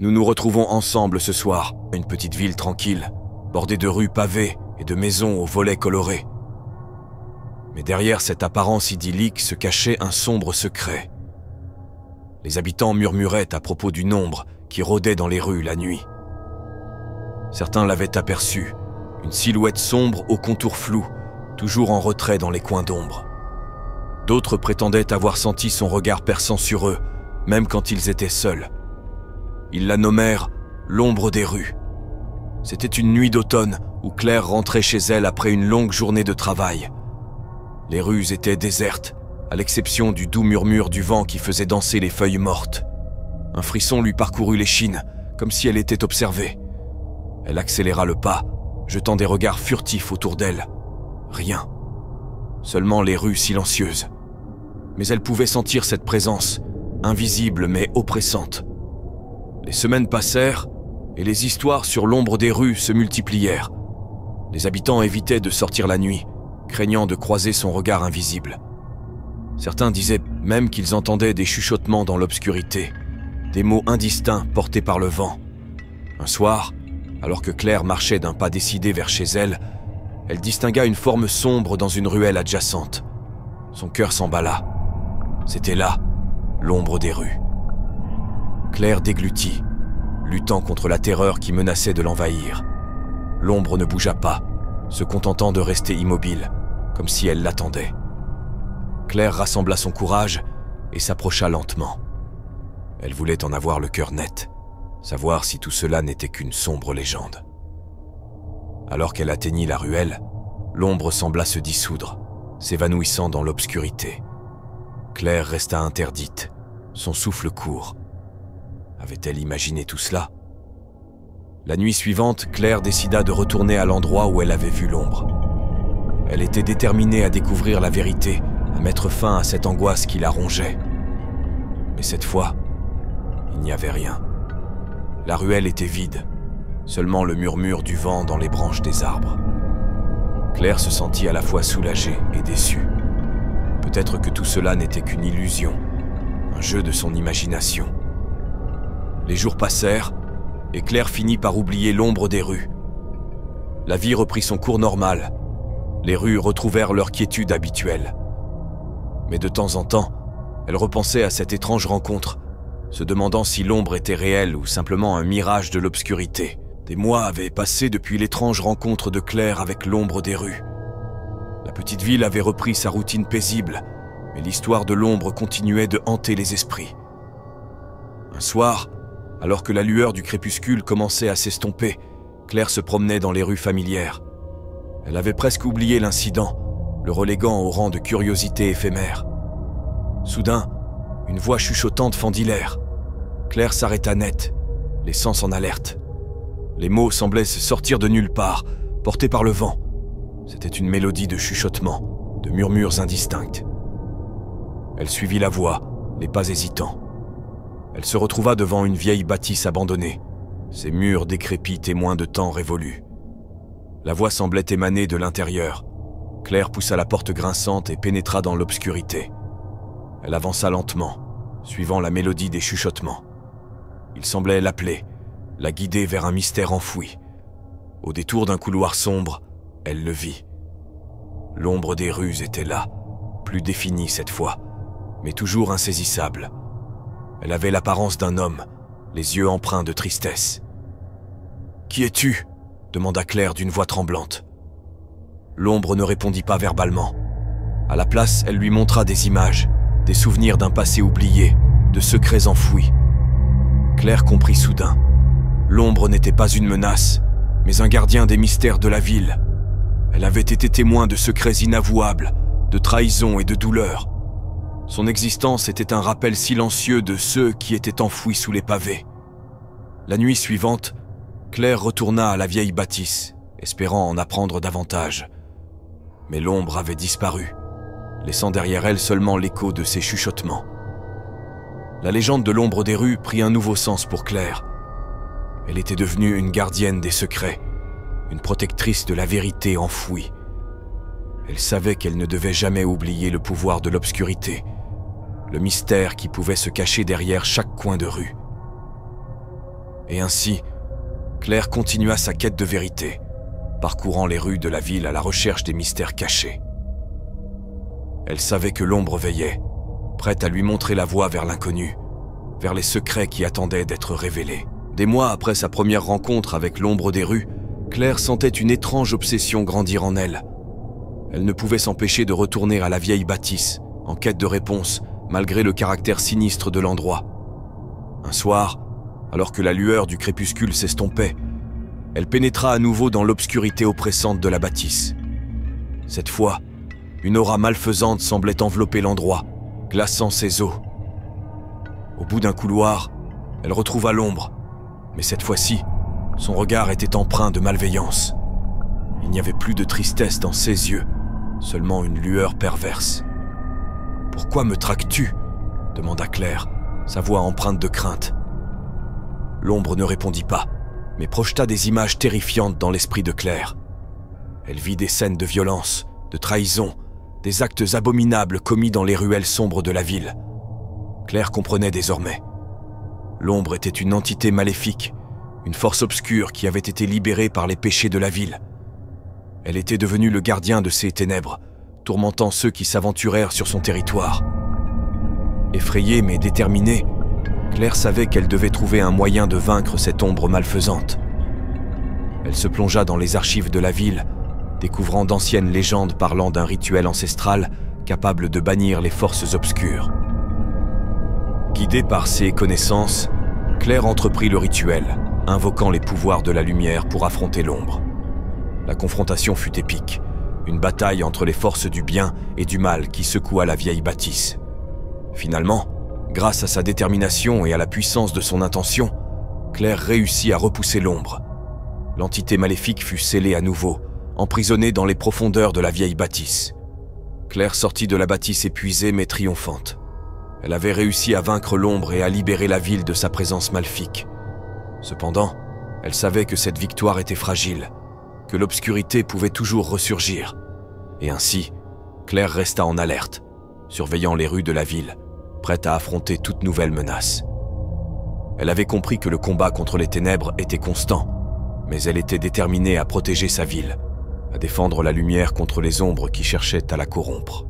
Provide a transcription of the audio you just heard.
Nous nous retrouvons ensemble ce soir, une petite ville tranquille, bordée de rues pavées et de maisons aux volets colorés. Mais derrière cette apparence idyllique se cachait un sombre secret. Les habitants murmuraient à propos d'une ombre qui rôdait dans les rues la nuit. Certains l'avaient aperçue, une silhouette sombre aux contours flous, toujours en retrait dans les coins d'ombre. D'autres prétendaient avoir senti son regard perçant sur eux, même quand ils étaient seuls. Ils la nommèrent l'ombre des rues. C'était une nuit d'automne où Claire rentrait chez elle après une longue journée de travail. Les rues étaient désertes, à l'exception du doux murmure du vent qui faisait danser les feuilles mortes. Un frisson lui parcourut l'échine, comme si elle était observée. Elle accéléra le pas, jetant des regards furtifs autour d'elle. Rien. Seulement les rues silencieuses. Mais elle pouvait sentir cette présence, invisible mais oppressante. Les semaines passèrent, et les histoires sur l'ombre des rues se multiplièrent. Les habitants évitaient de sortir la nuit, craignant de croiser son regard invisible. Certains disaient même qu'ils entendaient des chuchotements dans l'obscurité, des mots indistincts portés par le vent. Un soir, alors que Claire marchait d'un pas décidé vers chez elle, elle distingua une forme sombre dans une ruelle adjacente. Son cœur s'emballa. C'était là, l'ombre des rues. Claire déglutit, luttant contre la terreur qui menaçait de l'envahir. L'ombre ne bougea pas, se contentant de rester immobile, comme si elle l'attendait. Claire rassembla son courage et s'approcha lentement. Elle voulait en avoir le cœur net, savoir si tout cela n'était qu'une sombre légende. Alors qu'elle atteignit la ruelle, l'ombre sembla se dissoudre, s'évanouissant dans l'obscurité. Claire resta interdite, son souffle court. Avait-elle imaginé tout cela? La nuit suivante, Claire décida de retourner à l'endroit où elle avait vu l'ombre. Elle était déterminée à découvrir la vérité, à mettre fin à cette angoisse qui la rongeait. Mais cette fois, il n'y avait rien. La ruelle était vide, seulement le murmure du vent dans les branches des arbres. Claire se sentit à la fois soulagée et déçue. Peut-être que tout cela n'était qu'une illusion, un jeu de son imagination. Les jours passèrent, et Claire finit par oublier l'ombre des rues. La vie reprit son cours normal. Les rues retrouvèrent leur quiétude habituelle. Mais de temps en temps, elle repensait à cette étrange rencontre, se demandant si l'ombre était réelle ou simplement un mirage de l'obscurité. Des mois avaient passé depuis l'étrange rencontre de Claire avec l'ombre des rues. La petite ville avait repris sa routine paisible, mais l'histoire de l'ombre continuait de hanter les esprits. Un soir, alors que la lueur du crépuscule commençait à s'estomper, Claire se promenait dans les rues familières. Elle avait presque oublié l'incident, le reléguant au rang de curiosité éphémère. Soudain, une voix chuchotante fendit l'air. Claire s'arrêta net, les sens en alerte. Les mots semblaient se sortir de nulle part, portés par le vent. C'était une mélodie de chuchotements, de murmures indistincts. Elle suivit la voix, les pas hésitants. Elle se retrouva devant une vieille bâtisse abandonnée, ses murs décrépits témoins de temps révolus. La voix semblait émaner de l'intérieur. Claire poussa la porte grinçante et pénétra dans l'obscurité. Elle avança lentement, suivant la mélodie des chuchotements. Il semblait l'appeler, la guider vers un mystère enfoui. Au détour d'un couloir sombre, elle le vit. L'ombre des rues était là, plus définie cette fois, mais toujours insaisissable. Elle avait l'apparence d'un homme, les yeux empreints de tristesse. « Qui es-tu » demanda Claire d'une voix tremblante. L'ombre ne répondit pas verbalement. À la place, elle lui montra des images, des souvenirs d'un passé oublié, de secrets enfouis. Claire comprit soudain. L'ombre n'était pas une menace, mais un gardien des mystères de la ville. Elle avait été témoin de secrets inavouables, de trahison et de douleur. Son existence était un rappel silencieux de ceux qui étaient enfouis sous les pavés. La nuit suivante, Claire retourna à la vieille bâtisse, espérant en apprendre davantage. Mais l'ombre avait disparu, laissant derrière elle seulement l'écho de ses chuchotements. La légende de l'ombre des rues prit un nouveau sens pour Claire. Elle était devenue une gardienne des secrets, une protectrice de la vérité enfouie. Elle savait qu'elle ne devait jamais oublier le pouvoir de l'obscurité, le mystère qui pouvait se cacher derrière chaque coin de rue. Et ainsi, Claire continua sa quête de vérité, parcourant les rues de la ville à la recherche des mystères cachés. Elle savait que l'ombre veillait, prête à lui montrer la voie vers l'inconnu, vers les secrets qui attendaient d'être révélés. Des mois après sa première rencontre avec l'ombre des rues, Claire sentait une étrange obsession grandir en elle. Elle ne pouvait s'empêcher de retourner à la vieille bâtisse, en quête de réponse, malgré le caractère sinistre de l'endroit. Un soir, alors que la lueur du crépuscule s'estompait, elle pénétra à nouveau dans l'obscurité oppressante de la bâtisse. Cette fois, une aura malfaisante semblait envelopper l'endroit, glaçant ses os. Au bout d'un couloir, elle retrouva l'ombre, mais cette fois-ci, son regard était empreint de malveillance. Il n'y avait plus de tristesse dans ses yeux, seulement une lueur perverse. « Pourquoi me traques-tu » demanda Claire, sa voix empreinte de crainte. L'ombre ne répondit pas, mais projeta des images terrifiantes dans l'esprit de Claire. Elle vit des scènes de violence, de trahison, des actes abominables commis dans les ruelles sombres de la ville. Claire comprenait désormais. L'ombre était une entité maléfique, une force obscure qui avait été libérée par les péchés de la ville. Elle était devenue le gardien de ces ténèbres, tourmentant ceux qui s'aventurèrent sur son territoire. Effrayée mais déterminée, Claire savait qu'elle devait trouver un moyen de vaincre cette ombre malfaisante. Elle se plongea dans les archives de la ville, découvrant d'anciennes légendes parlant d'un rituel ancestral capable de bannir les forces obscures. Guidée par ses connaissances, Claire entreprit le rituel, invoquant les pouvoirs de la lumière pour affronter l'ombre. La confrontation fut épique, une bataille entre les forces du bien et du mal qui secoua la vieille bâtisse. Finalement, grâce à sa détermination et à la puissance de son intention, Claire réussit à repousser l'ombre. L'entité maléfique fut scellée à nouveau, emprisonnée dans les profondeurs de la vieille bâtisse. Claire sortit de la bâtisse épuisée mais triomphante. Elle avait réussi à vaincre l'ombre et à libérer la ville de sa présence maléfique. Cependant, elle savait que cette victoire était fragile, que l'obscurité pouvait toujours ressurgir. Et ainsi, Claire resta en alerte, surveillant les rues de la ville, prête à affronter toute nouvelle menace. Elle avait compris que le combat contre les ténèbres était constant, mais elle était déterminée à protéger sa ville, à défendre la lumière contre les ombres qui cherchaient à la corrompre.